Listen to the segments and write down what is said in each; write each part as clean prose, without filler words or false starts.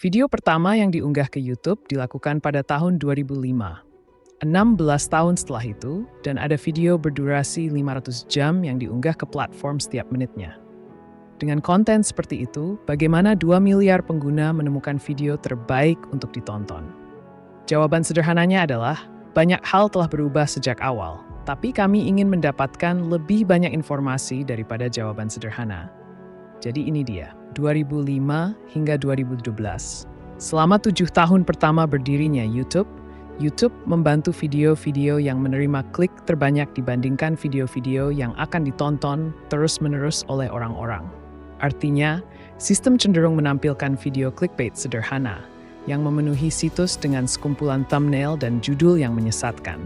Video pertama yang diunggah ke YouTube dilakukan pada tahun 2005. 16 tahun setelah itu, dan ada video berdurasi 500 jam yang diunggah ke platform setiap menitnya. Dengan konten seperti itu, bagaimana 2 miliar pengguna menemukan video terbaik untuk ditonton? Jawaban sederhananya adalah, banyak hal telah berubah sejak awal, tapi kami ingin mendapatkan lebih banyak informasi daripada jawaban sederhana. Jadi ini dia, 2005 hingga 2012. Selama 7 tahun pertama berdirinya YouTube membantu video-video yang menerima klik terbanyak dibandingkan video-video yang akan ditonton terus-menerus oleh orang-orang. Artinya, sistem cenderung menampilkan video clickbait sederhana yang memenuhi situs dengan sekumpulan thumbnail dan judul yang menyesatkan.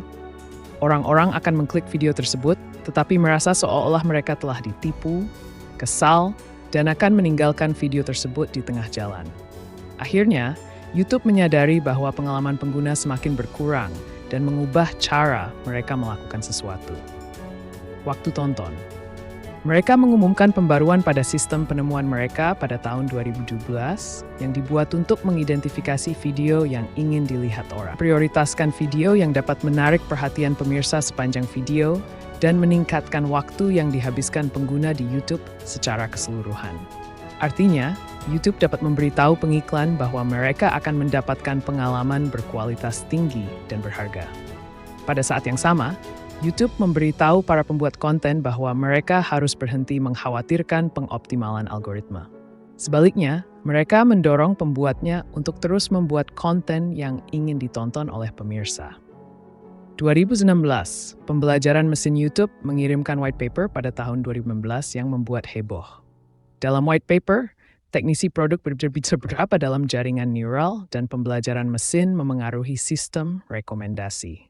Orang-orang akan mengklik video tersebut, tetapi merasa seolah-olah mereka telah ditipu, kesal, dan akan meninggalkan video tersebut di tengah jalan. Akhirnya, YouTube menyadari bahwa pengalaman pengguna semakin berkurang dan mengubah cara mereka melakukan sesuatu. Waktu tonton. Mereka mengumumkan pembaruan pada sistem penemuan mereka pada tahun 2012 yang dibuat untuk mengidentifikasi video yang ingin dilihat orang. Prioritaskan video yang dapat menarik perhatian pemirsa sepanjang video dan meningkatkan waktu yang dihabiskan pengguna di YouTube secara keseluruhan. Artinya, YouTube dapat memberitahu pengiklan bahwa mereka akan mendapatkan pengalaman berkualitas tinggi dan berharga. Pada saat yang sama, YouTube memberitahu para pembuat konten bahwa mereka harus berhenti mengkhawatirkan pengoptimalan algoritma. Sebaliknya, mereka mendorong pembuatnya untuk terus membuat konten yang ingin ditonton oleh pemirsa. 2016, pembelajaran mesin YouTube mengirimkan white paper pada tahun 2016 yang membuat heboh. Dalam white paper, teknisi produk berbicara dalam jaringan neural dan pembelajaran mesin memengaruhi sistem rekomendasi.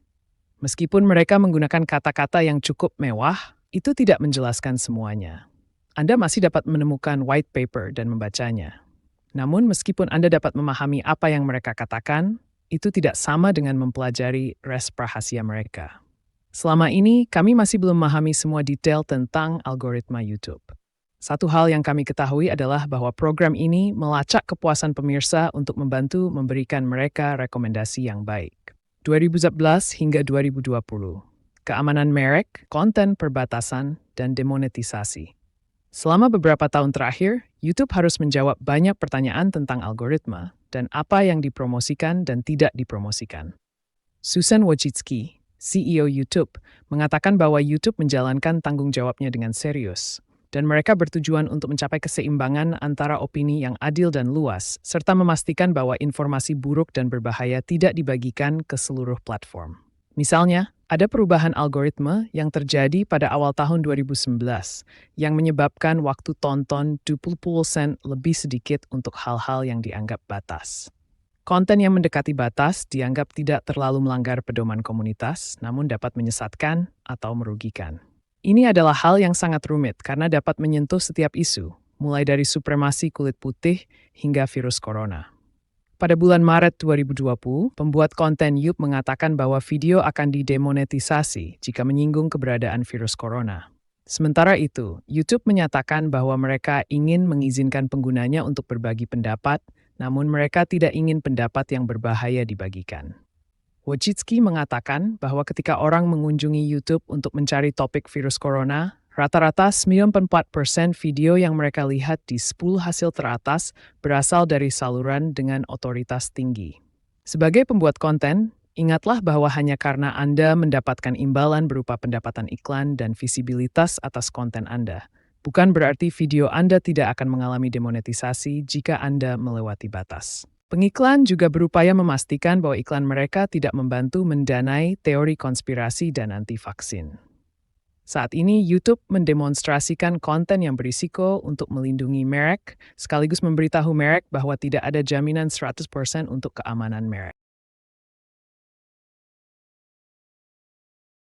Meskipun mereka menggunakan kata-kata yang cukup mewah, itu tidak menjelaskan semuanya. Anda masih dapat menemukan white paper dan membacanya. Namun meskipun Anda dapat memahami apa yang mereka katakan, itu tidak sama dengan mempelajari res rahasia mereka. Selama ini, kami masih belum memahami semua detail tentang algoritma YouTube. Satu hal yang kami ketahui adalah bahwa program ini melacak kepuasan pemirsa untuk membantu memberikan mereka rekomendasi yang baik. 2011 hingga 2020. Keamanan merek, konten perbatasan, dan demonetisasi. Selama beberapa tahun terakhir, YouTube harus menjawab banyak pertanyaan tentang algoritma dan apa yang dipromosikan dan tidak dipromosikan. Susan Wojcicki, CEO YouTube, mengatakan bahwa YouTube menjalankan tanggung jawabnya dengan serius, dan mereka bertujuan untuk mencapai keseimbangan antara opini yang adil dan luas, serta memastikan bahwa informasi buruk dan berbahaya tidak dibagikan ke seluruh platform. Misalnya, ada perubahan algoritma yang terjadi pada awal tahun 2019 yang menyebabkan waktu tonton 20% lebih sedikit untuk hal-hal yang dianggap batas. Konten yang mendekati batas dianggap tidak terlalu melanggar pedoman komunitas, namun dapat menyesatkan atau merugikan. Ini adalah hal yang sangat rumit karena dapat menyentuh setiap isu, mulai dari supremasi kulit putih hingga virus corona. Pada bulan Maret 2020, pembuat konten YouTube mengatakan bahwa video akan didemonetisasi jika menyinggung keberadaan virus corona. Sementara itu, YouTube menyatakan bahwa mereka ingin mengizinkan penggunanya untuk berbagi pendapat, namun mereka tidak ingin pendapat yang berbahaya dibagikan. Wojcicki mengatakan bahwa ketika orang mengunjungi YouTube untuk mencari topik virus corona, rata-rata 94% video yang mereka lihat di 10 hasil teratas berasal dari saluran dengan otoritas tinggi. Sebagai pembuat konten, ingatlah bahwa hanya karena Anda mendapatkan imbalan berupa pendapatan iklan dan visibilitas atas konten Anda, bukan berarti video Anda tidak akan mengalami demonetisasi jika Anda melewati batas. Pengiklan juga berupaya memastikan bahwa iklan mereka tidak membantu mendanai teori konspirasi dan anti-vaksin. Saat ini, YouTube mendemonstrasikan konten yang berisiko untuk melindungi merek, sekaligus memberitahu merek bahwa tidak ada jaminan 100% untuk keamanan merek.